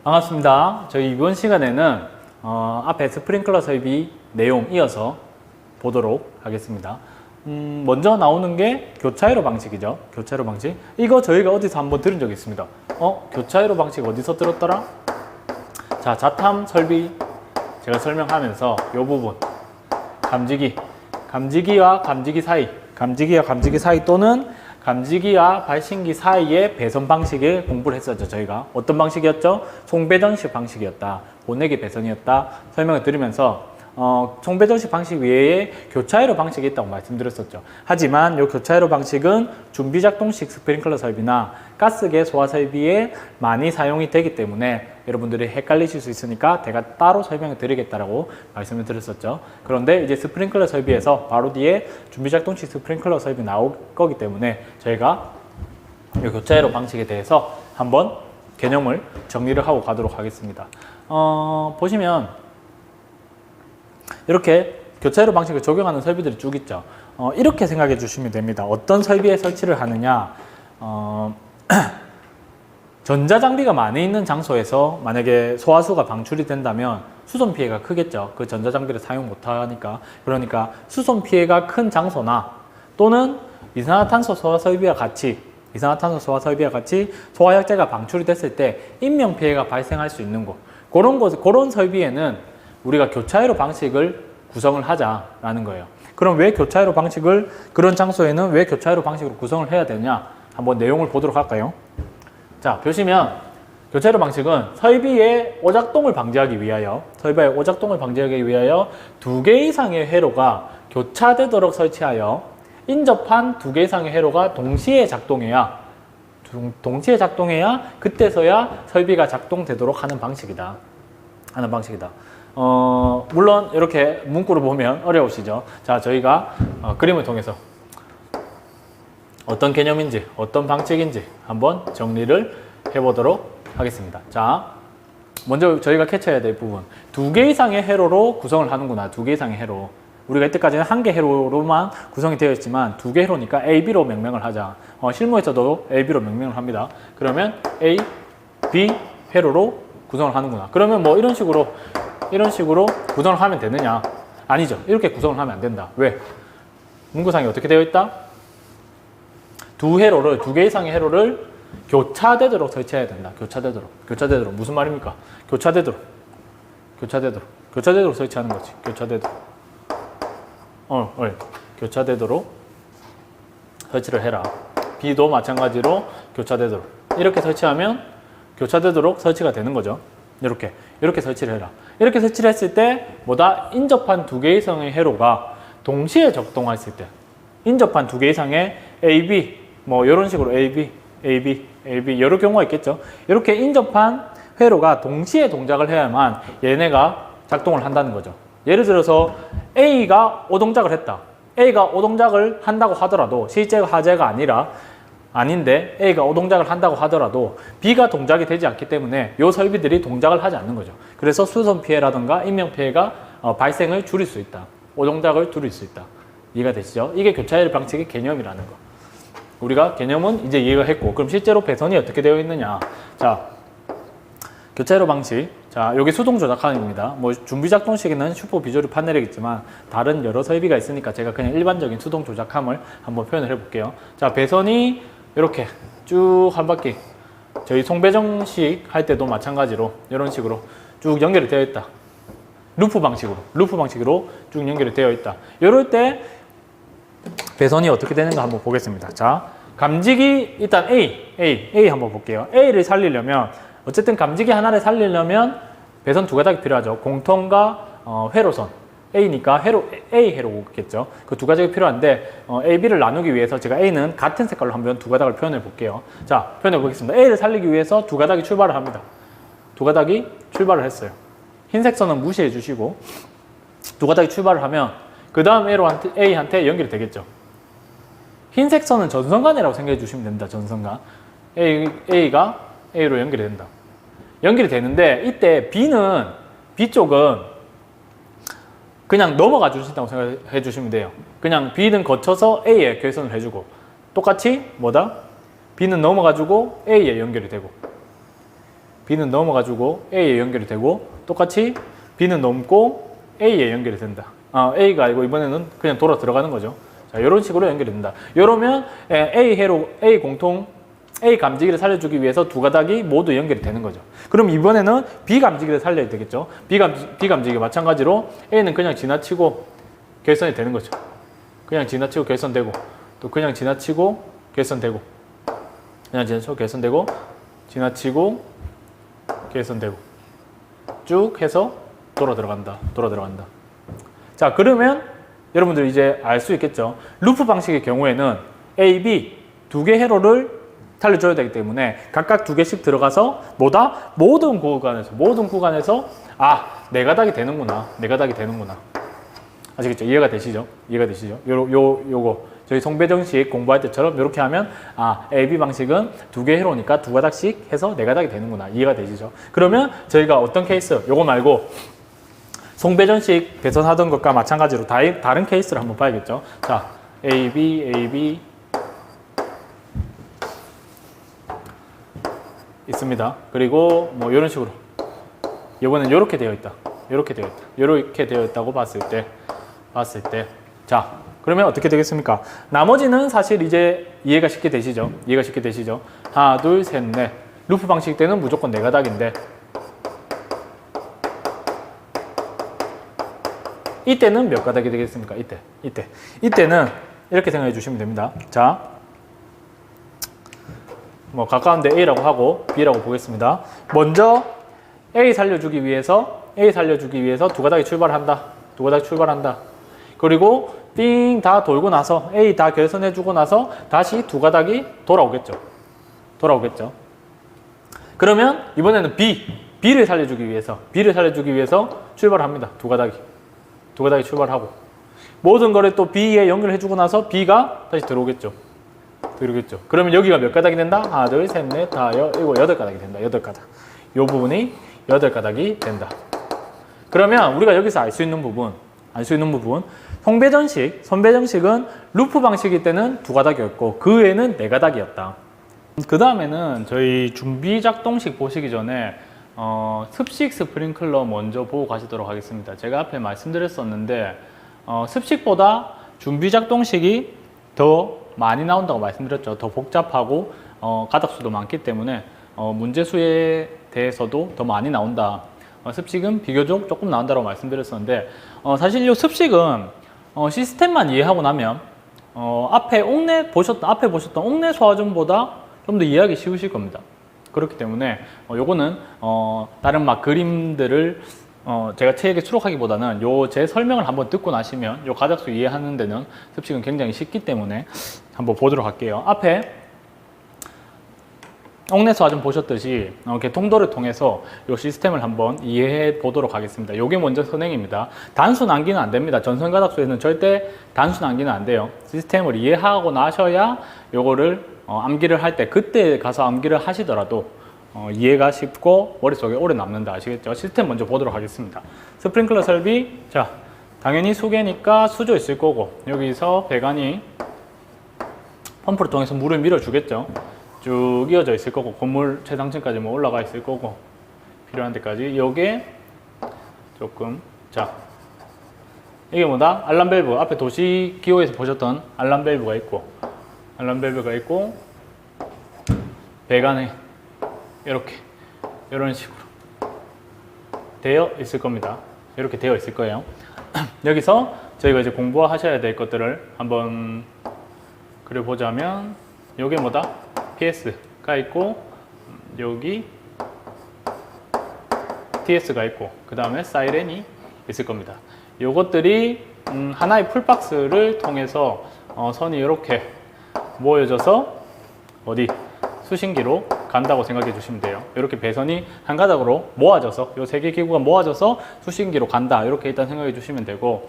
반갑습니다. 저희 이번 시간에는 앞에 스프링클러 설비 내용 이어서 보도록 하겠습니다. 먼저 나오는 게 교차회로 방식이죠. 교차회로 방식. 이거 저희가 어디서 한번 들은 적이 있습니다. 교차회로 방식 어디서 들었더라? 자, 자탐 설비 제가 설명하면서 이 부분 감지기와 감지기 사이 또는 감지기와 발신기 사이의 배선 방식을 공부를 했었죠. 저희가 어떤 방식이었죠? 송배전식 방식이었다, 보내기 배선이었다 설명을 드리면서 송배전식 방식 외에 교차회로 방식이 있다고 말씀드렸었죠. 하지만 이 교차회로 방식은 준비작동식 스프링클러 설비나 가스계 소화 설비에 많이 사용이 되기 때문에 여러분들이 헷갈리실 수 있으니까 제가 따로 설명을 드리겠다라고 말씀을 드렸었죠. 그런데 이제 스프링클러 설비에서 바로 뒤에 준비작동식 스프링클러 설비 나올 거기 때문에 저희가 이 교차회로 방식에 대해서 한번 개념을 정리를 하고 가도록 하겠습니다. 보시면 이렇게 교차회로 방식을 적용하는 설비들이 쭉 있죠. 이렇게 생각해 주시면 됩니다. 어떤 설비에 설치를 하느냐, 전자장비가 많이 있는 장소에서 만약에 소화수가 방출이 된다면 수송 피해가 크겠죠. 그 전자장비를 사용 못하니까. 그러니까 수송 피해가 큰 장소나 또는 이산화탄소 소화 설비와 같이 소화약재가 방출이 됐을 때 인명 피해가 발생할 수 있는 곳, 그런 설비에는 우리가 교차회로 방식을 구성을 하자라는 거예요. 그럼 왜 교차회로 방식을, 그런 장소에는 왜 교차회로 방식으로 구성을 해야 되냐? 한번 내용을 보도록 할까요? 자, 보시면 교차회로 방식은 설비의 오작동을 방지하기 위하여 두 개 이상의 회로가 교차되도록 설치하여 인접한 두 개 이상의 회로가 동시에 작동해야 그때서야 설비가 작동되도록 하는 방식이다. 물론 이렇게 문구를 보면 어려우시죠. 자, 저희가 그림을 통해서 어떤 개념인지 어떤 방식인지 한번 정리를 해보도록 하겠습니다. 자, 먼저 저희가 캐치해야 될 부분, 두 개 이상의 회로로 구성을 하는구나. 두 개 이상의 회로, 우리가 이때까지는 한 개 회로로만 구성이 되어 있지만 두 개 회로니까 AB로 명명을 하자. 실무에서도 AB로 명명을 합니다. 그러면 A, B 회로로 구성을 하는구나. 그러면 뭐 이런 식으로 구성을 하면 되느냐? 아니죠. 이렇게 구성을 하면 안 된다. 왜? 문구상에 어떻게 되어 있다? 두 개 이상의 회로를 교차되도록 설치해야 된다. 교차되도록. 무슨 말입니까? 교차되도록 설치하는 거지. 교차되도록 설치를 해라. B도 마찬가지로 교차되도록. 이렇게 설치하면 교차되도록 설치가 되는 거죠. 이렇게 설치를 해라. 이렇게 설치를 했을 때 뭐다? 인접한 두 개 이상의 회로가 동시에 작동했을 때, 인접한 두 개 이상의 AB, 뭐 이런 식으로 AB 여러 경우가 있겠죠. 이렇게 인접한 회로가 동시에 동작을 해야만 얘네가 작동을 한다는 거죠. 예를 들어서 A가 오동작을 했다. A가 오동작을 한다고 하더라도, 실제 화재가 아닌데 A가 오동작을 한다고 하더라도 B가 동작이 되지 않기 때문에 이 설비들이 동작을 하지 않는 거죠. 그래서 수선 피해라든가 인명 피해가 발생을 줄일 수 있다. 오동작을 줄일 수 있다. 이해가 되시죠? 이게 교차회 방식의 개념이라는 거. 우리가 개념은 이제 이해가 했고, 그럼 실제로 배선이 어떻게 되어 있느냐? 자, 교차회로 방식. 자, 여기 수동 조작함입니다. 뭐 준비작동식에는 슈퍼 비조리 판넬이겠지만 다른 여러 설비가 있으니까 제가 그냥 일반적인 수동 조작함을 한번 표현을 해볼게요. 자, 배선이 이렇게 쭉 한 바퀴, 저희 송배정식 할 때도 마찬가지로 이런 식으로 쭉 연결이 되어 있다. 루프 방식으로 쭉 연결이 되어 있다. 이럴 때 배선이 어떻게 되는가 한번 보겠습니다. 자, 감지기 일단 A 한번 볼게요. A를 살리려면, 어쨌든 감지기 하나를 살리려면 배선 두 가닥이 필요하죠. 공통과 회로선. A니까 A 회로겠죠. 그 두 가닥이 필요한데 A, B를 나누기 위해서 제가 A는 같은 색깔로 한번 두 가닥을 표현해 볼게요. 자, 표현해 보겠습니다. A를 살리기 위해서 두 가닥이 출발을 합니다. 두 가닥이 출발을 했어요. 흰색 선은 무시해 주시고 두 가닥이 출발을 하면 그 다음 A한테 연결이 되겠죠. 흰색 선은 전선간이라고 생각해 주시면 됩니다. 전선간. A가 A로 연결이 된다. 연결이 되는데 이때 B쪽은 그냥 넘어가 주신다고 생각해 주시면 돼요. 그냥 B는 거쳐서 A에 결선을 해주고, 똑같이 뭐다? B는 넘어가지고 A에 연결이 되고, B는 넘어가지고 A에 연결이 되고 똑같이 B는 넘고 A에 연결이 된다. A가 아니고 이번에는 그냥 돌아 들어가는 거죠. 자, 이런 식으로 연결이 된다. 이러면 A 공통 A 감지기를 살려주기 위해서 두 가닥이 모두 연결이 되는 거죠. 그럼 이번에는 B 감지기를 살려야 되겠죠. B 감지기 마찬가지로 A는 그냥 지나치고 결선이 되는 거죠. 그냥 지나치고 결선되고 또 그냥 지나치고 결선되고 그냥 지나치고 결선되고 지나치고 결선되고 쭉 해서 돌아 들어간다. 자, 그러면 여러분들 이제 알 수 있겠죠. 루프 방식의 경우에는 A, B 두 개 회로를 살려줘야 되기 때문에 각각 두 개씩 들어가서 모든 구간에서 네 가닥이 되는구나. 아시겠죠? 이해가 되시죠? 요거 저희 송배정식 공부할 때처럼 이렇게 하면 A, B 방식은 두 개 회로니까 두 가닥씩 해서 네 가닥이 되는구나. 이해가 되시죠? 그러면 저희가 어떤 케이스, 요거 말고 송배전식 배선하던 것과 마찬가지로 다른 케이스를 한번 봐야겠죠. 자, A, B 있습니다. 그리고 뭐 이런 식으로 이번엔 이렇게 되어 있다고 봤을 때 자, 그러면 어떻게 되겠습니까? 나머지는 사실 이제 이해가 쉽게 되시죠? 하나, 둘, 셋, 넷. 루프 방식 때는 무조건 네 가닥인데 이때는 몇 가닥이 되겠습니까? 이때는 이렇게 생각해 주시면 됩니다. 자, 뭐 가까운데 A라고 하고 B라고 보겠습니다. 먼저 A 살려주기 위해서 두 가닥이 출발한다. 그리고 띵 다 돌고 나서 A 다 결선해주고 나서 다시 두 가닥이 돌아오겠죠. 그러면 이번에는 B를 살려주기 위해서 출발합니다. 두 가닥이 출발하고 모든 거를 또 B에 연결해주고 나서 B가 다시 들어오겠죠. 그러면 여기가 몇 가닥이 된다? 하나, 둘, 셋, 넷, 다, 일곱, 여덟 가닥이 된다. 이 부분이 8가닥이 된다. 그러면 우리가 여기서 알 수 있는 부분 선배정식은 루프 방식일 때는 두 가닥이었고 그 외에는 네 가닥이었다. 그 다음에는 저희 준비 작동식 보시기 전에 습식 스프링클러 먼저 보고 가시도록 하겠습니다. 제가 앞에 말씀드렸었는데 습식보다 준비 작동식이 더 많이 나온다고 말씀드렸죠. 더 복잡하고 가닥수도 많기 때문에 문제수에 대해서도 더 많이 나온다. 습식은 비교적 조금 나온다고 말씀드렸었는데 사실 이 습식은 시스템만 이해하고 나면 앞에 보셨던 옥내 소화전보다 좀 더 이해하기 쉬우실 겁니다. 그렇기 때문에 요거는 다른 막 그림들을 제가 책에 수록하기보다는 제 설명을 한번 듣고 나시면 요 가닥수 이해하는 데는 습식은 굉장히 쉽기 때문에 한번 보도록 할게요. 앞에 옥내수화 좀 보셨듯이 개통도를 통해서 이 시스템을 한번 이해해 보도록 하겠습니다. 이게 먼저 선행입니다. 단순 암기는 안 됩니다. 전선 가닥수에는 절대 단순 암기는 안 돼요. 시스템을 이해하고 나셔야 요거를 암기를 할 때 그때 가서 암기를 하시더라도 이해가 쉽고 머릿속에 오래 남는다. 아시겠죠? 시스템 먼저 보도록 하겠습니다. 스프링클러 설비, 자 당연히 수계니까 수조 있을 거고 여기서 배관이 펌프를 통해서 물을 밀어주겠죠. 쭉 이어져 있을 거고 건물 최상층까지 뭐 올라가 있을 거고 필요한 데까지 요게 조금 자 이게 뭐다? 알람 밸브 앞에 도시 기호에서 보셨던 알람 밸브가 있고 배관에 이렇게 이런 식으로 되어 있을 겁니다. 이렇게 되어 있을 거예요. 여기서 저희가 이제 공부하셔야 될 것들을 한번 그려보자면 요게 뭐다? PS가 있고 여기 TS가 있고 그 다음에 사이렌이 있을 겁니다. 요것들이 하나의 풀박스를 통해서 선이 이렇게 모여져서 어디 수신기로 간다고 생각해 주시면 돼요. 이렇게 배선이 한 가닥으로 모아져서 요 세 개 기구가 모아져서 수신기로 간다. 이렇게 일단 생각해 주시면 되고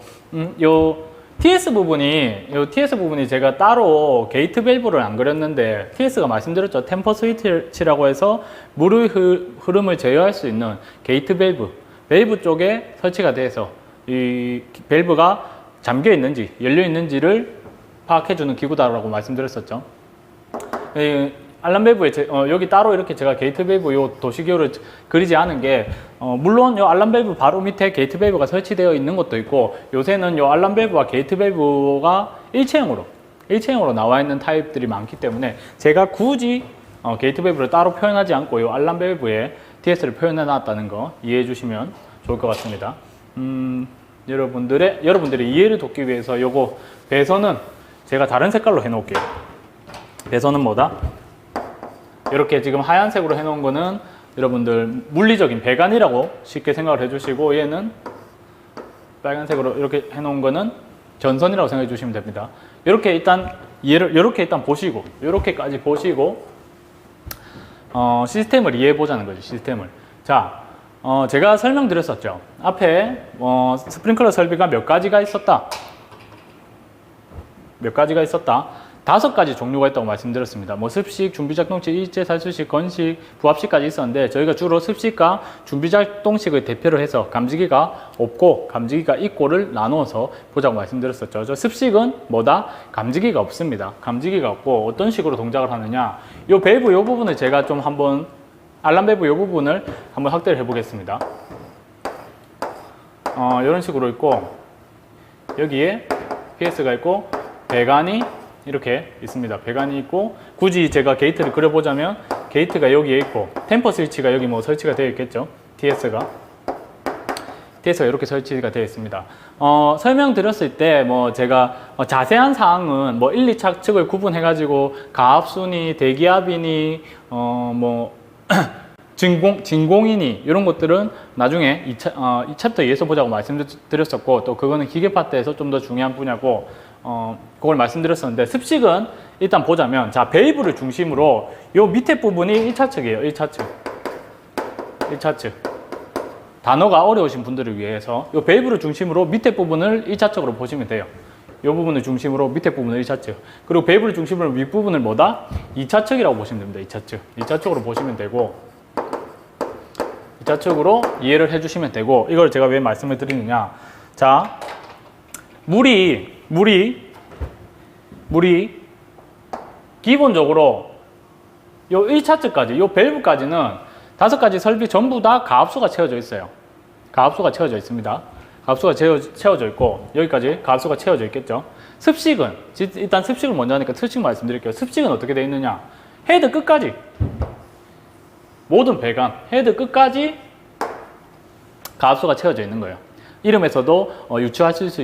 요 TS 부분이 제가 따로 게이트 밸브를 안 그렸는데 TS가 말씀드렸죠. 템퍼 스위치라고 해서 물의 흐름을 제어할 수 있는 게이트 밸브 쪽에 설치가 돼서 이 밸브가 잠겨 있는지 열려 있는지를 파악해 주는 기구다라고 말씀드렸었죠. 알람 밸브에 여기 따로 이렇게 제가 게이트 밸브 요 도식기호를 그리지 않은 게 물론 요 알람 밸브 바로 밑에 게이트 밸브가 설치되어 있는 것도 있고 요새는 요 알람 밸브와 게이트 밸브가 일체형으로 나와 있는 타입들이 많기 때문에 제가 굳이 게이트 밸브를 따로 표현하지 않고 요 알람 밸브에 TS를 표현해 놨다는 거 이해해 주시면 좋을 것 같습니다. 여러분들의 이해를 돕기 위해서 요거 배선은 제가 다른 색깔로 해 놓을게요. 배선은 뭐다? 이렇게 지금 하얀색으로 해 놓은 거는 여러분들 물리적인 배관이라고 쉽게 생각을 해 주시고 얘는 빨간색으로 이렇게 해 놓은 거는 전선이라고 생각해 주시면 됩니다. 이렇게 일단 이렇게 일단 보시고 이렇게까지 보시고 시스템을 이해해 보자는 거죠. 시스템을. 자, 제가 설명드렸었죠. 앞에 스프링클러 설비가 몇 가지가 있었다. 5가지 종류가 있다고 말씀드렸습니다. 뭐 습식, 준비작동식, 일제 살수식, 건식, 부합식까지 있었는데 저희가 주로 습식과 준비작동식을 대표로 해서 감지기가 없고 감지기가 있고를 나누어서 보자고 말씀드렸었죠. 저 습식은 뭐다? 감지기가 없습니다. 감지기가 없고 어떤 식으로 동작을 하느냐? 요 밸브 요 부분을 제가 좀 한번 알람 밸브 요 부분을 한번 확대를 해 보겠습니다. 이런 식으로 있고 여기에 PS가 있고 배관이 이렇게 있습니다. 배관이 있고 굳이 제가 게이트를 그려보자면 게이트가 여기에 있고 템퍼 스위치가 여기 뭐 설치가 되어 있겠죠. TS가 이렇게 설치가 되어 있습니다. 설명드렸을 때 뭐 제가 자세한 사항은 뭐 1, 2차측을 구분해 가지고 가압순위, 대기압이니 뭐 진공이니 이런 것들은 나중에 이 챕터 2에서 보자고 말씀드렸었고 또 그거는 기계 파트에서 좀 더 중요한 분야고 그걸 말씀드렸었는데 습식은 일단 보자면 자 밸브를 중심으로 요 밑에 부분이 1차측이에요. 1차측 단어가 어려우신 분들을 위해서 요 밸브를 중심으로 밑에 부분을 1차측으로 보시면 돼요. 요 부분을 중심으로 밑에 부분을 1차측 그리고 밸브를 중심으로 윗부분을 뭐다? 2차측이라고 보시면 됩니다. 2차측으로 보시면 되고 2차측으로 이해를 해주시면 되고 이걸 제가 왜 말씀을 드리느냐 자 물이 기본적으로 요 1차측까지 요 밸브까지는 5가지 설비 전부 다 가압수가 채워져 있어요. 가압수가 채워져 있습니다. 가압수가 채워져 있고 여기까지 가압수가 채워져 있겠죠. 습식은 일단 습식을 먼저 하니까 습식 말씀드릴게요. 습식은 어떻게 되어 있느냐 헤드 끝까지 모든 배관 헤드 끝까지 가압수가 채워져 있는 거예요. 이름에서도 유추하실 수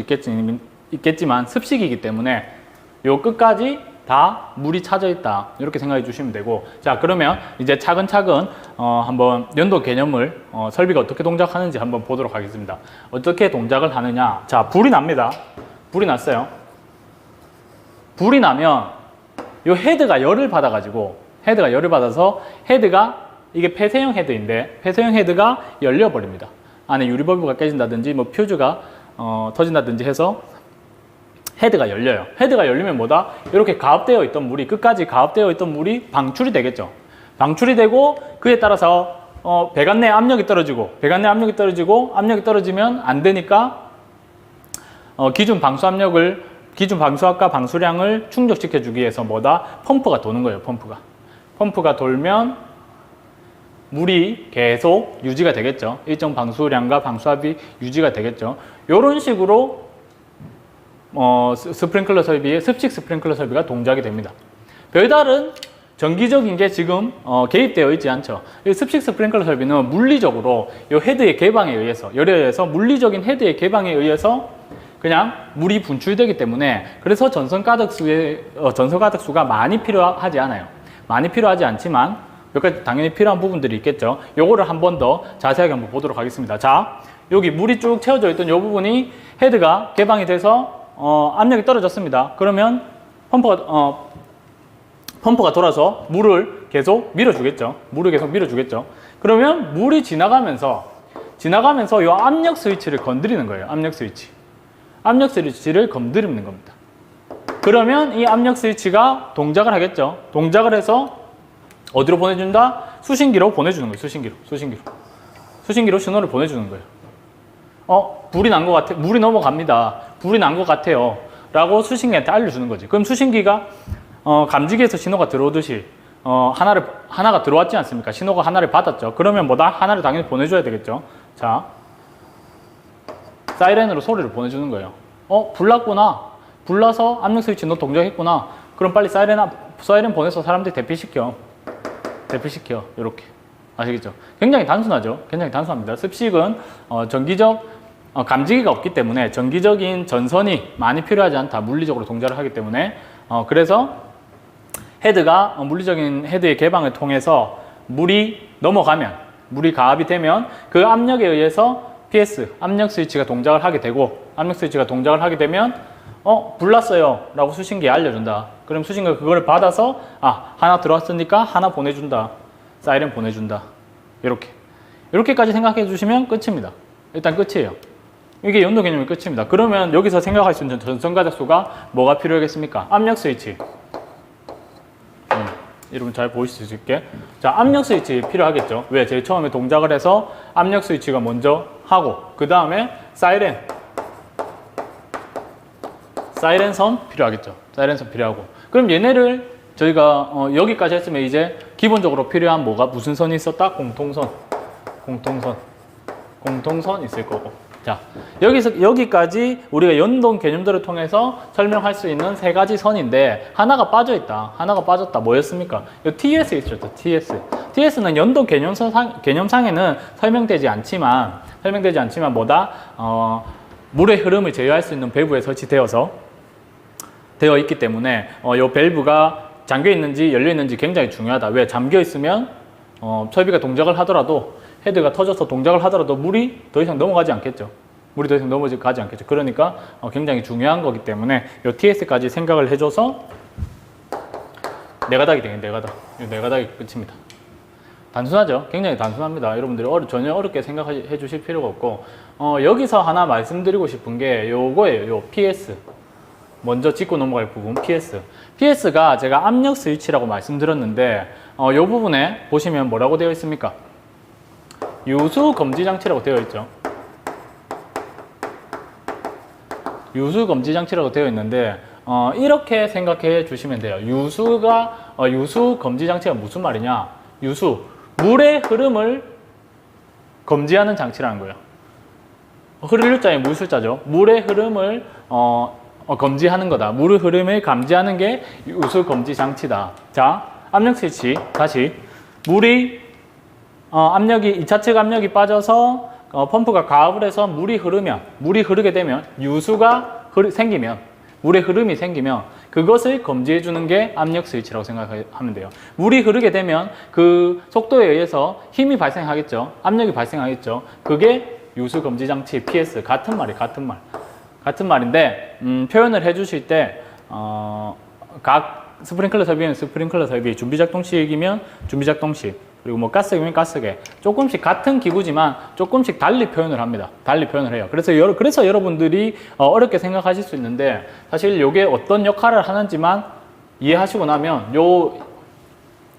있겠지만 습식이기 때문에 요 끝까지 다 물이 차져 있다 이렇게 생각해 주시면 되고 자 그러면 이제 차근차근 한번 연도 개념을 설비가 어떻게 동작하는지 한번 보도록 하겠습니다. 어떻게 동작을 하느냐 자 불이 납니다. 불이 났어요. 불이 나면 요 헤드가 열을 받아서 헤드가 이게 폐쇄형 헤드인데 폐쇄형 헤드가 열려버립니다. 안에 유리버브가 깨진다든지 뭐 퓨즈가 터진다든지 해서 헤드가 열려요. 헤드가 열리면 뭐다? 이렇게 가압되어 있던 물이 끝까지 가압되어 있던 물이 방출이 되겠죠. 방출이 되고 그에 따라서 배관 내 압력이 떨어지고 압력이 떨어지면 안 되니까 기준 방수압과 방수량을 충족시켜 주기 위해서 뭐다? 펌프가 도는 거예요. 펌프가 돌면 물이 계속 유지가 되겠죠. 일정 방수량과 방수압이 유지가 되겠죠. 이런 식으로 스프링클러 설비의 습식 스프링클러 설비가 동작이 됩니다. 별다른 정기적인 게 지금 개입되어 있지 않죠. 이 습식 스프링클러 설비는 물리적으로 이 헤드의 개방에 의해서 열에 의해서 물리적인 헤드의 개방에 의해서 그냥 물이 분출되기 때문에 그래서 전선 가득수가 많이 필요하지 않아요. 많이 필요하지 않지만 몇 가지 당연히 필요한 부분들이 있겠죠. 요거를 한 번 더 자세하게 한번 보도록 하겠습니다. 자, 여기 물이 쭉 채워져 있던 이 부분이 헤드가 개방이 돼서 압력이 떨어졌습니다. 그러면 펌프가 돌아서 물을 계속 밀어주겠죠. 그러면 물이 지나가면서 이 압력 스위치를 건드리는 거예요. 압력 스위치를 건드리는 겁니다. 그러면 이 압력 스위치가 동작을 하겠죠. 동작을 해서 어디로 보내준다? 수신기로 보내주는 거예요. 수신기로 신호를 보내주는 거예요. 불이 난 것 같아. 물이 넘어갑니다. 불이 난 것 같아요. 라고 수신기한테 알려주는 거지. 그럼 수신기가 감지기에서 신호가 들어오듯이 하나가 들어왔지 않습니까? 신호가 하나를 받았죠. 그러면 뭐다? 하나를 당연히 보내줘야 되겠죠. 자, 사이렌으로 소리를 보내주는 거예요. 불났구나. 불나서 압력 스위치 너 동작했구나. 그럼 빨리 사이렌 보내서 사람들이 대피시켜. 이렇게. 아시겠죠? 굉장히 단순하죠? 굉장히 단순합니다. 습식은 전기적 감지기가 없기 때문에 전기적인 전선이 많이 필요하지 않다. 물리적으로 동작을 하기 때문에 그래서 헤드가 물리적인 헤드의 개방을 통해서 물이 넘어가면, 물이 가압이 되면 그 압력에 의해서 PS, 압력 스위치가 동작을 하게 되고, 압력 스위치가 동작을 하게 되면 불났어요 라고 수신기에 알려준다. 그럼 수신기가 그걸 받아서 하나 들어왔으니까 하나 보내준다. 사이렌 보내준다. 이렇게까지 생각해 주시면 끝입니다. 일단 끝이에요. 이게 연도 개념이 끝입니다. 그러면 여기서 생각할 수 있는 전선 가작수가 뭐가 필요하겠습니까? 압력 스위치. 여러분 잘 보실 수 있게. 자, 압력 스위치 필요하겠죠. 왜? 제일 처음에 동작을 해서 압력 스위치가 먼저 하고, 그 다음에 사이렌선 필요하겠죠. 사이렌선 필요하고. 그럼 얘네를 저희가 여기까지 했으면 이제 기본적으로 필요한 무슨 선이 있었다? 공통선 있을 거고. 자, 여기까지 우리가 연동 개념들을 통해서 설명할 수 있는 세 가지 선인데 하나가 빠져있다. 하나가 빠졌다. 뭐였습니까? 이 TS 있었죠. TS는 연동 개념상에는 설명되지 않지만 뭐다? 물의 흐름을 제어할 수 있는 밸브에 되어 있기 때문에 이 밸브가 잠겨 있는지 열려 있는지 굉장히 중요하다. 왜? 잠겨 있으면 설비가 동작을 하더라도, 헤드가 터져서 동작을 하더라도 물이 더 이상 넘어가지 않겠죠. 그러니까 굉장히 중요한 거기 때문에 이 TS까지 생각을 해줘서 네가닥이 되겠네. 네가닥이 끝입니다. 단순하죠? 굉장히 단순합니다. 여러분들이 전혀 어렵게 생각해 주실 필요가 없고, 여기서 하나 말씀드리고 싶은 게 요거예요. 요 PS. 먼저 짚고 넘어갈 부분, PS. PS가 제가 압력 스위치라고 말씀드렸는데, 요 부분에 보시면 뭐라고 되어 있습니까? 유수 검지 장치라고 되어 있죠. 유수 검지 장치라고 되어 있는데, 이렇게 생각해 주시면 돼요. 유수 검지 장치가 무슨 말이냐? 물의 흐름을 검지하는 장치라는 거예요. 흐를 자에 물 숫자죠. 물의 흐름을 검지하는 거다. 물의 흐름을 감지하는 게 유수 검지 장치다. 자, 압력 스위치 다시. 물이 압력이 2차측 압력이 빠져서 펌프가 가압을 해서 물이 흐르게 되면 유수가 생기면, 물의 흐름이 생기면 그것을 검지해 주는 게 압력 스위치라고 생각하면 돼요. 물이 흐르게 되면 그 속도에 의해서 힘이 발생하겠죠. 압력이 발생하겠죠. 그게 유수 검지 장치 PS. 같은 말인데 표현을 해 주실 때 각 스프링클러 설비는 스프링클러 설비, 준비작동식이면 준비작동식, 그리고 뭐 가스기면 가스계, 조금씩 같은 기구지만 조금씩 달리 표현을 합니다. 달리 표현을 해요. 그래서 여러분들이 어렵게 생각하실 수 있는데, 사실 이게 어떤 역할을 하는지만 이해하시고 나면 요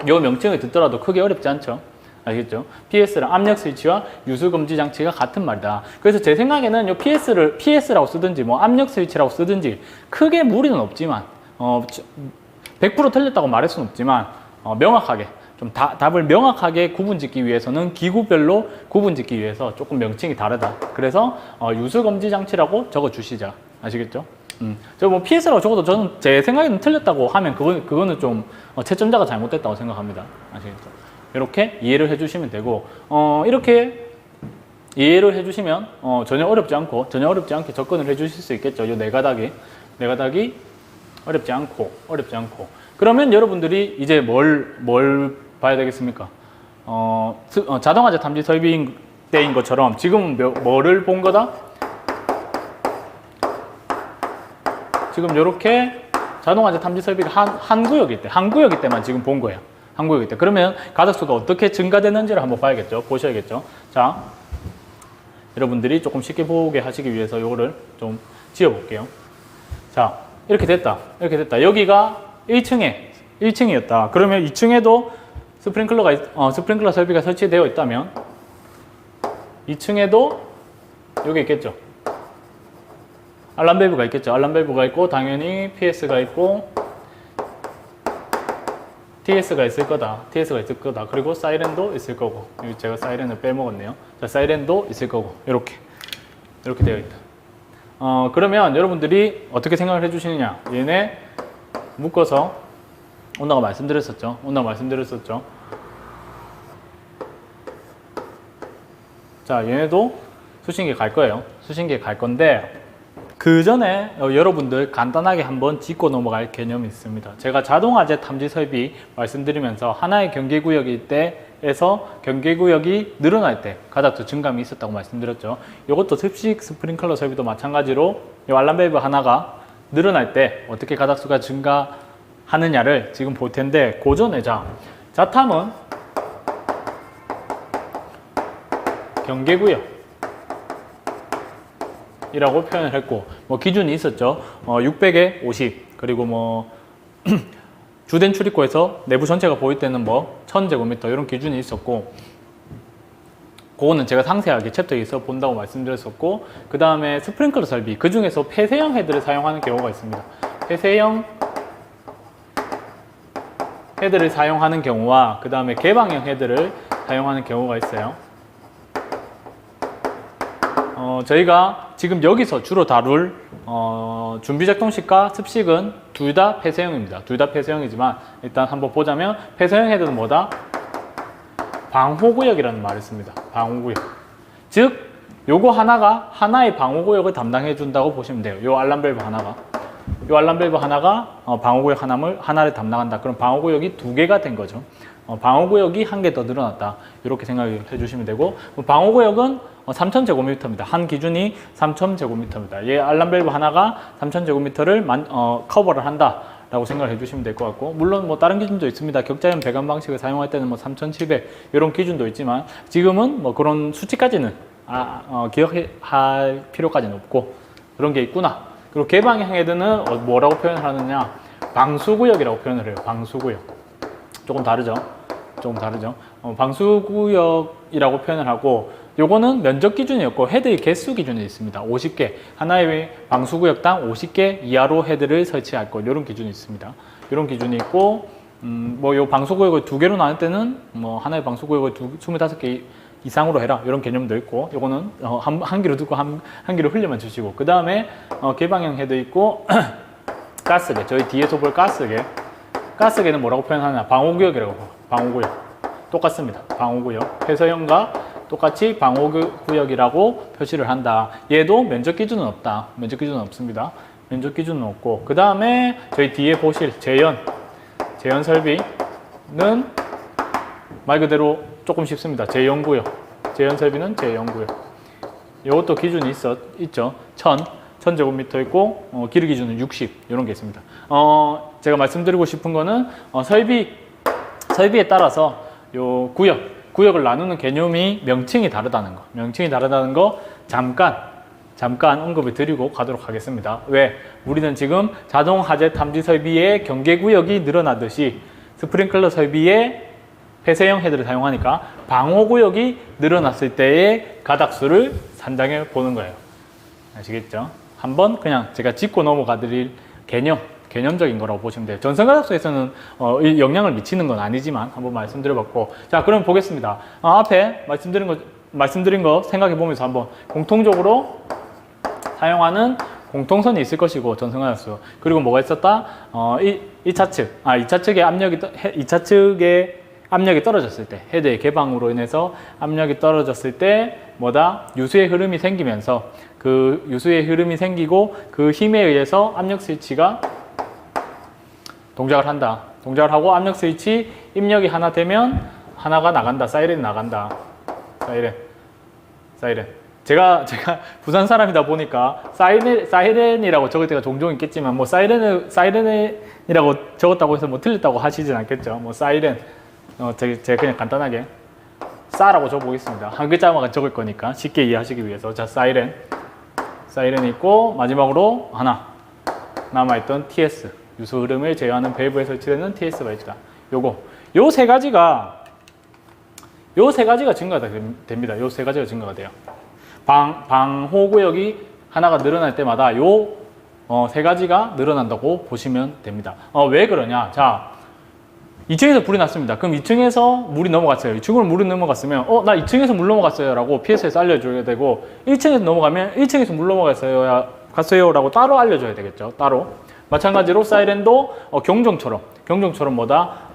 명칭을 듣더라도 크게 어렵지 않죠. 아시겠죠? PS랑 압력 스위치와 유수 검지 장치가 같은 말이다. 그래서 제 생각에는 요 PS라고 쓰든지 뭐 압력 스위치라고 쓰든지 크게 무리는 없지만 100% 틀렸다고 말할 수는 없지만 명확하게 좀 답을 명확하게 구분짓기 위해서는 기구별로 구분짓기 위해서 조금 명칭이 다르다. 그래서 유수 검지 장치라고 적어 주시자. 아시겠죠? 저 뭐 PS라고 적어도 저는 제 생각에는 틀렸다고 하면 그거는 좀 채점자가 잘못됐다고 생각합니다. 아시겠죠? 이렇게 이해를 해주시면 되고, 이렇게 이해를 해주시면 전혀 어렵지 않게 접근을 해주실 수 있겠죠. 이 네 가닥이 어렵지 않고. 그러면 여러분들이 이제 뭘 봐야 되겠습니까? 자동화재 탐지 설비 때인 것처럼 지금은 뭐를 본 거다? 지금 이렇게 자동화재 탐지 설비가 한 구역일 때만 지금 본 거예요. 한 구역일 때. 그러면 가닥수가 어떻게 증가되는지를 한번 봐야겠죠. 보셔야겠죠. 자, 여러분들이 조금 쉽게 보게 하시기 위해서 이거를 좀 지어볼게요. 자, 이렇게 됐다. 여기가 1층이었다. 그러면 2층에도 스프링클러 설비가 설치되어 있다면 2층에도 여기 있겠죠. 알람 밸브가 있겠죠. 알람 밸브가 있고 당연히 PS가 있고 TS가 있을 거다. TS가 있을 거다. 그리고 사이렌도 있을 거고. 여기 제가 사이렌을 빼먹었네요. 자, 사이렌도 있을 거고. 이렇게 되어 있다. 그러면 여러분들이 어떻게 생각을 해주시느냐? 얘네 묶어서 온다고 말씀드렸었죠. 자, 얘네도 수신기에 갈 거예요. 수신기에 갈 건데 그 전에 여러분들 간단하게 한번 짚고 넘어갈 개념이 있습니다. 제가 자동화재 탐지 설비 말씀드리면서 하나의 경계구역일 때에서 경계구역이 늘어날 때 가닥수 증감이 있었다고 말씀드렸죠. 이것도 습식 스프링클러 설비도 마찬가지로 이 알람 밸브 하나가 늘어날 때 어떻게 가닥수가 증가하느냐를 지금 볼 텐데, 그 전에 자탐은 경계구역 이라고 표현을 했고, 뭐 기준이 있었죠. 600에 50, 그리고 뭐 주된 출입구에서 내부 전체가 보일 때는 뭐 1000제곱미터 이런 기준이 있었고, 그거는 제가 상세하게 챕터에서 본다고 말씀드렸었고, 그 다음에 스프링클러 설비, 그 중에서 폐쇄형 헤드를 사용하는 경우가 있습니다. 폐쇄형 헤드를 사용하는 경우와 그 다음에 개방형 헤드를 사용하는 경우가 있어요. 저희가 지금 여기서 주로 다룰 준비작동식과 습식은 둘 다 폐쇄형입니다. 둘 다 폐쇄형이지만 일단 한번 보자면, 폐쇄형 헤드는 뭐다? 방호구역이라는 말을 씁니다. 방호구역. 즉 요거 하나가 하나의 방호구역을 담당해 준다고 보시면 돼요. 요 알람 밸브 하나가 방호구역 하나를 담당한다. 그럼 방호구역이 두 개가 된 거죠. 방호구역이 한 개 더 늘어났다. 이렇게 생각해 주시면 되고, 방호구역은 3000제곱미터입니다. 한 기준이 3000제곱미터입니다. 얘 알람 밸브 하나가 3000제곱미터를 커버를 한다라고 생각을 해주시면 될 것 같고, 물론 뭐 다른 기준도 있습니다. 격자형 배관 방식을 사용할 때는 뭐 3700 이런 기준도 있지만, 지금은 뭐 그런 수치까지는 기억할 필요까지는 없고, 그런 게 있구나. 그리고 개방형 헤드는 뭐라고 표현을 하느냐? 방수구역이라고 표현을 해요. 방수구역. 조금 다르죠. 방수구역이라고 표현을 하고, 요거는 면적 기준이었고 헤드의 개수 기준이 있습니다. 50개, 하나의 방수구역당 50개 이하로 헤드를 설치할 것, 이런 기준이 있습니다. 이런 기준이 있고, 뭐 요 방수구역을 두 개로 나눌 때는 뭐 하나의 방수구역을 25개 이상으로 해라, 이런 개념도 있고, 요거는 한 귀로 듣고 한 귀로 흘려만 주시고, 그 다음에 개방형 헤드 있고 가스계, 저희 뒤에서 볼 가스계는 뭐라고 표현하냐? 방호구역이라고. 방호구역 똑같습니다. 방호구역, 폐쇄형과 똑같이 방호구역이라고 표시를 한다. 얘도 면적 기준은 없다. 면적 기준은 없습니다. 면적 기준은 없고, 그 다음에 저희 뒤에 보실 재현 설비는 말 그대로 조금 쉽습니다. 재현구역. 재현 설비는 재현구역. 이것도 기준이 있죠. 1000제곱미터 있고, 길이 기준은 60, 이런 게 있습니다. 제가 말씀드리고 싶은 거는 설비에 따라서 요 구역을 나누는 개념이 명칭이 다르다는 거 잠깐 언급을 드리고 가도록 하겠습니다. 왜? 우리는 지금 자동 하재 탐지 설비의 경계구역이 늘어나듯이 스프링클러 설비의 폐쇄형 헤드를 사용하니까 방호구역이 늘어났을 때의 가닥수를 산정해 보는 거예요. 아시겠죠? 한번 그냥 제가 짚고 넘어가 드릴 개념적인 거라고 보시면 돼요. 전선가닥수에서는 영향을 미치는 건 아니지만 한번 말씀드려봤고, 자, 그럼 보겠습니다. 앞에 말씀드린 거 생각해 보면서 한번 공통적으로 사용하는 공통선이 있을 것이고, 전선가닥수. 그리고 뭐가 있었다? 2차측의 압력이 떨어졌을 때, 헤드의 개방으로 인해서 압력이 떨어졌을 때 뭐다? 유수의 흐름이 생기면서, 그 유수의 흐름이 생기고 그 힘에 의해서 압력 스위치가 동작을 한다. 동작을 하고 압력 스위치 입력이 하나 되면 하나가 나간다. 사이렌이 나간다. 사이렌. 제가 부산 사람이다 보니까 사이렌이라고 적을 때가 종종 있겠지만, 뭐 사이렌이라고 적었다고 해서 뭐 틀렸다고 하시진 않겠죠. 뭐 사이렌. 제가 그냥 간단하게 싸라고 적어보겠습니다. 한 글자만 적을 거니까 쉽게 이해하시기 위해서. 자, 사이렌이 있고, 마지막으로 하나 남아있던 TS, 유수 흐름을 제어하는 밸브에 설치되는 TS가 있다. 요 세 가지가 증가가 됩니다. 요 세 가지가 증가가 돼요. 방호구역이 하나가 늘어날 때마다 요 세 가지가 늘어난다고 보시면 됩니다. 왜 그러냐? 자, 2층에서 불이 났습니다. 그럼 2층에서 물이 넘어갔어요. 2층으로 물이 넘어갔으면 나 2층에서 물 넘어갔어요 라고 PS에서 알려줘야 되고 1층에서 넘어가면 1층에서 물 넘어갔어요 라고 따로 알려줘야 되겠죠. 따로. 마찬가지로 사이렌도 경종처럼 뭐다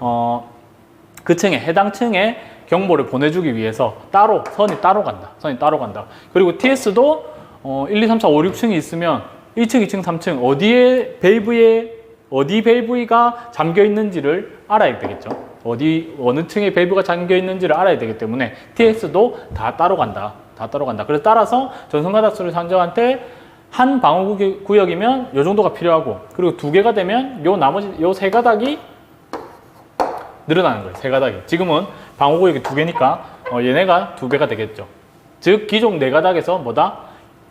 그 층에 해당 층에 경보를 보내주기 위해서 선이 따로 간다. 그리고 TS도 1, 2, 3, 4, 5, 6층이 있으면 1층, 2층, 3층 어디 밸브가 잠겨 있는지를 알아야 되겠죠. 어느 층에 밸브가 잠겨 있는지를 알아야 되기 때문에 TS도 다 따로 간다. 그래서 따라서 전선 가닥수를 산정할 때 한 방어 구역이면 이 정도가 필요하고, 그리고 2개가 되면 요 세 가닥이 늘어나는 거예요. 세 가닥이. 지금은 방어 구역이 2개니까 얘네가 2개가 되겠죠. 즉 기존 4가닥에서 뭐다?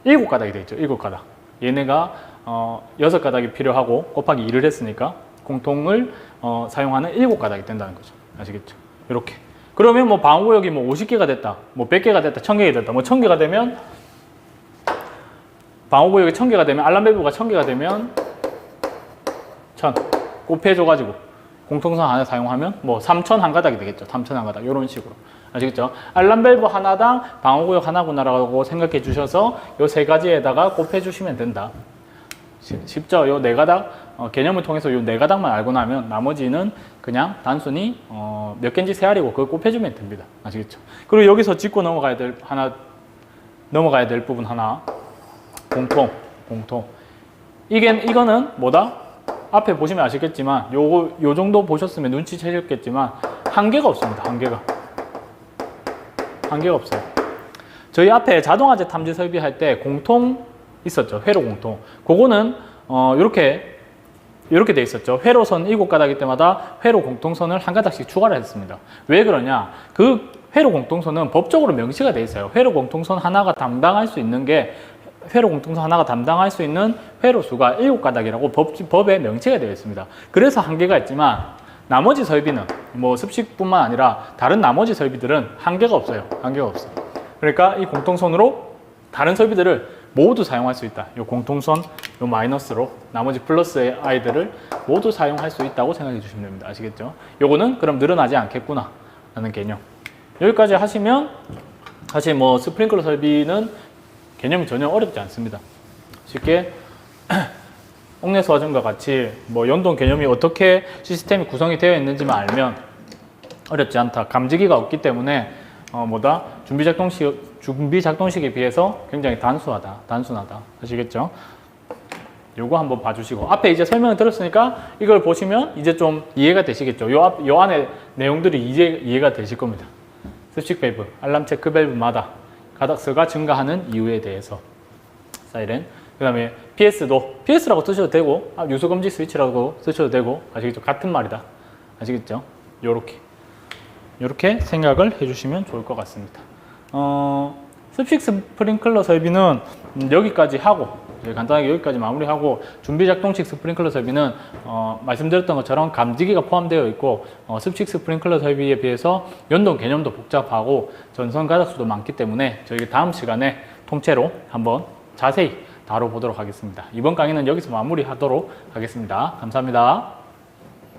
7가닥이 되겠죠. 7가닥. 얘네가 6가닥이 필요하고 곱하기 2를 했으니까 공통을 사용하는 7가닥이 된다는 거죠. 아시겠죠? 이렇게. 그러면 뭐 방어구역이 뭐 50개가 됐다, 뭐 100개가 됐다, 1000개가 됐다, 뭐 1000개가 되면 방어구역이 1000개가 되면 알람 밸브가 1000개가 되면 1000 곱해줘가지고 공통선 하나 사용하면 뭐 3000 한 가닥이 되겠죠. 3000 한 가닥 이런 식으로. 아시겠죠? 알람 밸브 하나당 방어구역 하나구나라고 생각해 주셔서 요 3가지에다가 곱해 주시면 된다. 쉽죠? 요 4가닥 개념을 통해서 요 4가닥만 알고 나면 나머지는 그냥 단순히 몇 개인지 세알이고 그걸 곱해주면 됩니다. 아시겠죠? 그리고 여기서 짚고 넘어가야 될 부분 하나. 공통. 이거는 뭐다? 앞에 보시면 아시겠지만 요 정도 보셨으면 눈치채셨겠지만 한계가 없습니다. 한계가 없어요. 저희 앞에 자동화재 탐지 설비할 때 공통 있었죠. 회로 공통. 그거는 이렇게 돼 있었죠. 회로선 7가닥일 때마다 회로 공통선을 한 가닥씩 추가를 했습니다. 왜 그러냐? 그 회로 공통선은 법적으로 명시가 돼 있어요. 회로 공통선 하나가 담당할 수 있는 회로 수가 7가닥이라고 법에 명시가 되어 있습니다. 그래서 한계가 있지만 나머지 설비는 뭐 습식뿐만 아니라 다른 나머지 설비들은 한계가 없어요. 그러니까 이 공통선으로 다른 설비들을 모두 사용할 수 있다. 이 공통선, 요 마이너스로 나머지 플러스의 아이들을 모두 사용할 수 있다고 생각해 주시면 됩니다. 아시겠죠? 요거는 그럼 늘어나지 않겠구나 라는 개념. 여기까지 하시면 사실 뭐 스프링클러 설비는 개념이 전혀 어렵지 않습니다. 쉽게 옥내수화전과 같이 뭐 연동 개념이 어떻게 시스템이 구성이 되어 있는지만 알면 어렵지 않다. 감지기가 없기 때문에 준비 작동식에 비해서 굉장히 단순하다. 아시겠죠? 요거 한번 봐주시고, 앞에 이제 설명을 들었으니까 이걸 보시면 이제 좀 이해가 되시겠죠? 요 안에 내용들이 이제 이해가 되실 겁니다. 습식 밸브, 알람 체크 밸브마다 가닥수가 증가하는 이유에 대해서. 사이렌. 그 다음에 PS라고 쓰셔도 되고, 유수금지 스위치라고 쓰셔도 되고, 아시겠죠? 같은 말이다. 아시겠죠? 요렇게 생각을 해주시면 좋을 것 같습니다. 습식 스프링클러 설비는 여기까지 하고, 간단하게 여기까지 마무리하고, 준비작동식 스프링클러 설비는 말씀드렸던 것처럼 감지기가 포함되어 있고, 습식 스프링클러 설비에 비해서 연동 개념도 복잡하고 전선 가닥수도 많기 때문에 저희 다음 시간에 통째로 한번 자세히 다뤄보도록 하겠습니다. 이번 강의는 여기서 마무리하도록 하겠습니다. 감사합니다.